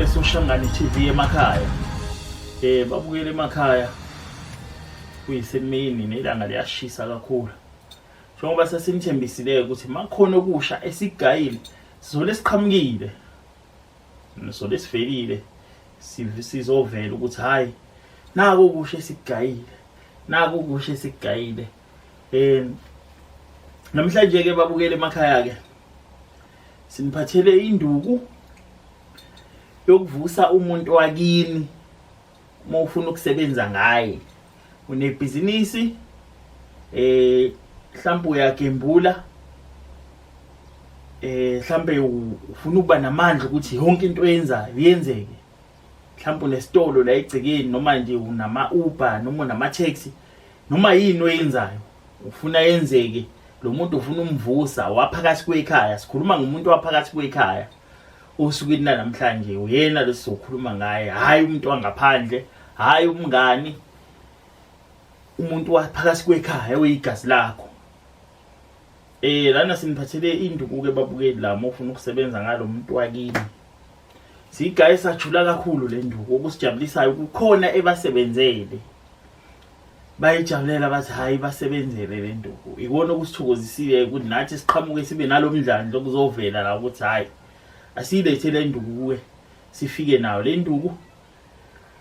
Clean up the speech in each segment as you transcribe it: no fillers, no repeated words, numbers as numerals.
bese ushangana i-TV emakhaya. Babukele emakhaya kuyisemini nelanga liyashisa kakhulu. Njengoba sesinithembisile ukuthi makhona okusha esigayile sizole siqhamukile. Nisole sivelile sizovela ukuthi hayi nako okusha esigayile. Nako okusha esigayile. Namhlanje ke babukele emakhaya ke siniphathele induku yokuvusa umuntu wakini uma ufuna ukusebenza ngaye. Unebhizinisi mhlawumbe uyagembula mhlawumbe ufuna ukuba namandla ukuthi yonke into oyenzayo yenzeke. Mhlawumbe unesitolo la egcekeni noma nje unama Uber noma unama taxi noma yini oyenzayo ufuna yenzeke. Lo muntu ufuna umvusa waphakathi kwekhaya. Sikhuluma ngomuntu waphakathi kwekhaya osukwini namhlanje uyena lesizokhuluma ngaye, hayi umuntu wangaphandle, hayi umngani, umuntu waphakathi kwekhaya oyigazi lakho. Lana siniphathele induku ke babukeli la ufuna ukusebenza ngalo muntu wakini. Sigaye sajula kakhulu le nduku okusijabulisayo kukhona ebasebenzele. Bayijabulela bathi hayi basebenzele le nduku. Ikona okusithokozisile ukuthi nathi siqhamuke sibe nalomdlandla okuzovela la ukuthi hayi asilethe le nduku ke sifike nayo le nduku.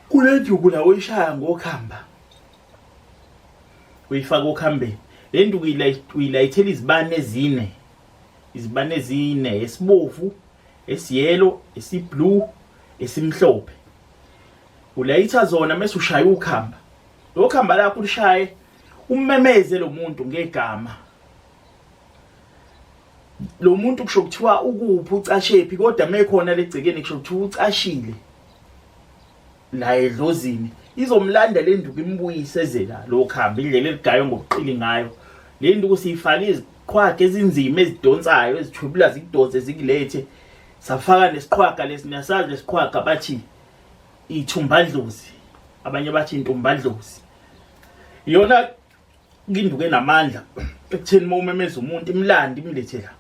Kule nduku la uyishaya ngokhamba. Uyifaka okhambeni. Le nduku uyilayithela izibane ezine. Izibane ezine, esibovu, esiyellow, esiblue, esimhlophe. Ulayitha zona mase ushaya ukhamba. Lo khamba lakho ulishaye ummemeze lo muntu ngegama. Lo muntu kusho kuthiwa ukuphi ucashephi kodwa mekhona legcekeni kusho kuthiwa ucashile. La edlozini izomlanda le nduku imbuyiseze la lo khamba indlela eligayo ngokuqili ngayo. Le nduku siyifaka iziqhwaga ezinzima ezidonsayo ezithwebula zikudonse zikulethe. Safaka nesiqhwaga lesinasazi lesiqhwaga bathi ithumbadlozi. Abanye bathi intumbadlozi. Yona induku enamandla ekutheni uma umemeza umuntu imlandi imlethela.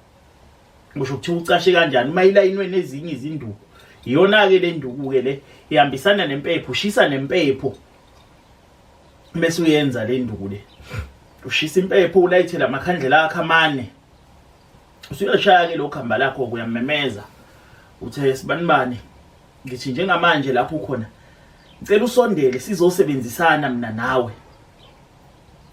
Ngisho ukuthi ucashe kanjani mayilayinwe nezinye izinduku. Iyona ke le nduku ke le ihambisana nempepho, ushisa nempepho. Bese uyenza le nduku le. Ushisa impepho ulayithela amakhandlela akho amane. Usuyashaya ke lo khamba lakho kuyamemeza. Uthe sibanibani ngithi njengamanje lapho ukhona ngicela usondele sizosebenzisana mina nawe.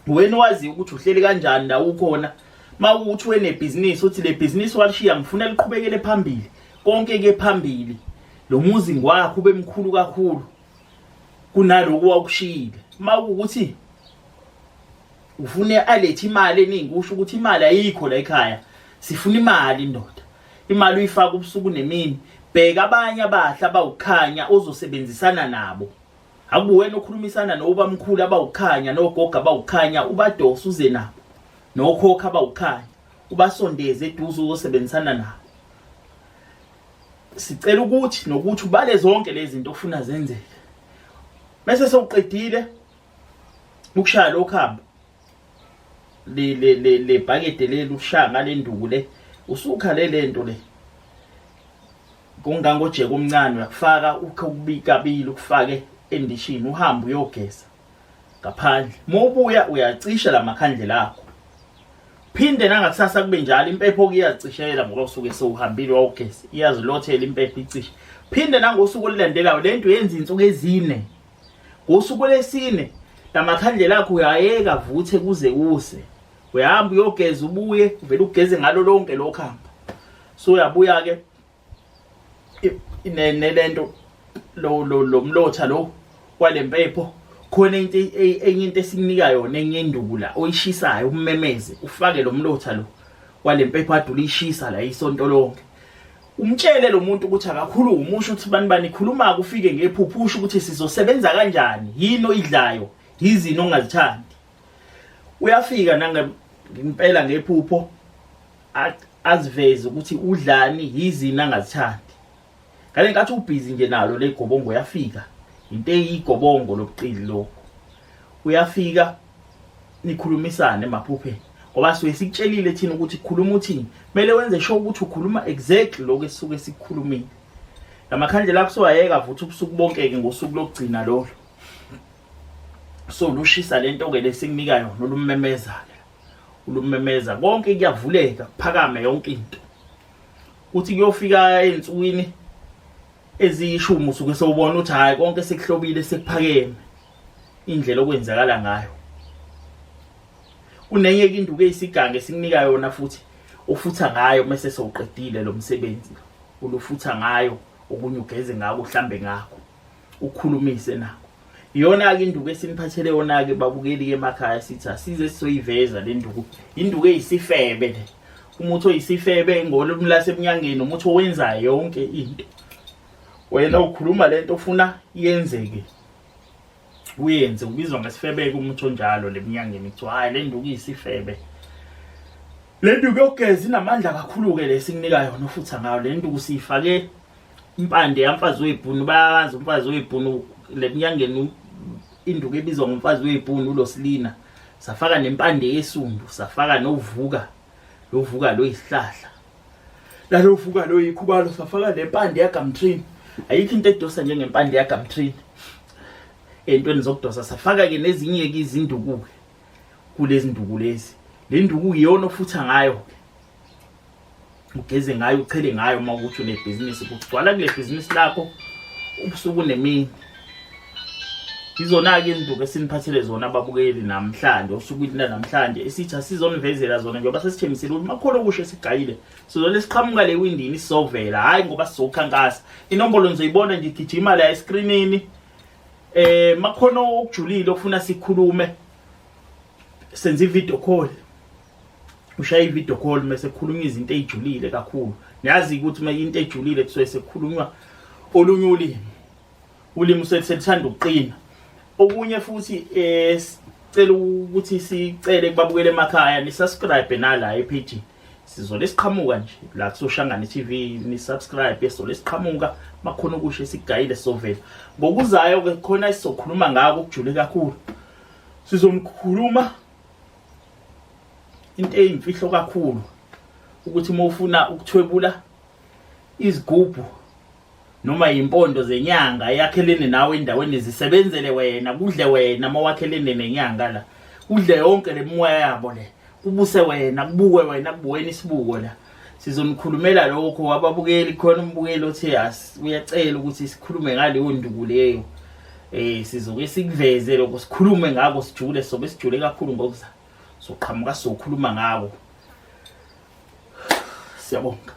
Wena wazi ukuthi uhleli kanjani la ukhona. Mawukuthi wenebhizinisi uthi le business walishiya ngifuna liqhubekele phambili. Konke ke phambili. Lo muzi ngwakho ube mkhulu kakhulu kunaloku wakushiyile. Mawukuthi ufune alethe imali eningi usho ukuthi imali ayikho la ekhaya. Sifuna imali ndoda. Imali uyifaka ubusuku nemini. Bheka abanye abahla abawukhanya ozosebenzisana nabo. Akuwena okhulumisana nobamkhulu abawukhanya nogoga abawukhanya ubadosa uze nabo. Nokhokha abawukhanya ubasondeze eduze uzosebenzisana nabo. Sicela ukuthi nokuthi ubale zonke lezi zinto ofuna zenzeke. Bese sewuqedile ukushaya lo khamba. Le bhakede leli ushaya ngale nduku le. Usukha le nto le. Kungangojeka omncane uyakufaka ukubikabili ukufake endishini uhamba uyogeza ngaphandle. Mobuya uyacisha la makhandlela akho. Phinde nangakusasa kube njalo impepho kuyacishela ngoba usuke sewuhambile wawugeza. Iyazilothela impepho icishe. Phinde nangosuku olulandelayo lento yenza insuku ezine. Ngosuku lesine la makhandlela akho uyayeka vuthe kuze kuse. Uyahamba uyogeza ubuye uvela ugeze ngalo lonke lo khamba. So uyabuya ke nelento lo mlotha lo kwalempepho khona enye into esikunika yona enye induku la oyishisayo ummemeze ufake lo mlotha lo kwalempepho adula ishisa la isonto lonke. Umtshele lo muntu ukuthi akakhuluma usho ukuthi bani khuluma kufike ngephupho usho ukuthi sizosebenza kanjani yini oyidlayo yizini ongazithandi. Uyafika ngempela ngephupho aziveze ukuthi udlani yizini angazithandi. Ngale nkathi ubhizi nje nalo legobongo yafika into eyigobongo lobuqili lokho. Uyafika nikhulumisane emaphupheni ngoba suke sikutshelile thina ukuthi khuluma uthini. Mele wenze sure ukuthi ukhuluma exactly lokho esuke sikukhulumile. lamakhandlela kusuwayeka futhi ubusuku bonke ke ngosuku lokugcina lolo so lushisa lento ke lesikunika yona olummemeza ulumemeza konke kuyavuleka kuphakame yonke into uthi kuyofika ensukwini eziyishumi usuke sewubona uthi hayi konke sekuhlobile sekuphakeme indlela okwenzakala ngayo kunenye induku eyisigange sikunika yona futhi ufutha ngayo mase sewuqedile lo msebenzi ulufutha ngayo okunye ugeze ngako uhlambe ngako ukhulumise nako iyona ke induku esiniphathele yona ke babukeli ke emakhaya sithi asize sizoyiveza le nduku induku eyisifebe le umuntu oyisifebe ngolumlase eminyangeni umuntu owenza yonke into wena ukhuluma lento ufuna yenzeke uyenze ubizwa ngesifebeke umuntu onjalo leminyangeni kuthiwa hayi le nduku isifebe le nduku yogeza inamandla kakhulu ke lesikunika yona ufutha ngayo le nduku sifake impande yamfazi webhunu bayazi umfazi webhunu leminyangeni induku ebizwa ngomfazi webhunu uLosilina safaka nempande yesundu safaka novuka lovuka lo isihlahla lalo vuka lo ikhubalo safaka nempande yaGumtree ayikho into edosa njengempande yaGumtree entweni zokudosa safaka ke nezinye ke izinduku kulezi nduku lezi le nduku iyona ofutha ngayo ugeze ngayo uchele ngayo mawukuthi unebusiness kugcwala kule business lakho ubusuku nemini izona ke izinduku esiniphathele zona ababukeli namhlanje osukwini namhlanje esithi asizonivezela zona njengoba sesithembisile ukuthi makholo kusho sigayile sizole siqhamuka le windini sizovela hayi ngoba sizokhankasa inombolo nizoyibona nje igijima la escreenini makhono okujulile ofuna sikhulume senze video call ushaya i-video call mase khuluma izinto ezijulile kakhulu niyazi ukuthi uma into ejulile kusuke sekukhulunywa olunye ulimi selithanda ukuqina okunye futhi sicela ukuthi sicele kubabukele emakhaya ni subscribe nala epage sizole siqhamuka nje la kuSoshangane TV ni subscribe sizole siqhamuka makhono kusho sigayile sovela ngokuzayo ke khona sizokhuluma ngako ukujule kakhulu sizomkhuluma into eyimfihlo kakhulu ukuthi uma ufuna ukuthwebula izigubhu noma impondo zenyanga yakhelene nawe endaweni zisebenzele wena kudle wena mawakhelene nenyanga la kudle yonke lemoya yabo le kubuse wena kubuke wena kubuweni isibuko la sizonikhulumela lokho ababukeli khona umbukeli othi uyacela ukuthi sikhulume ngaleyo nduku leyo sizoke sikuveze lokho sikhulume ngako sijule sobe sijule kakhulu ngokuza soqhamuka sokhuluma ngako siyabonga.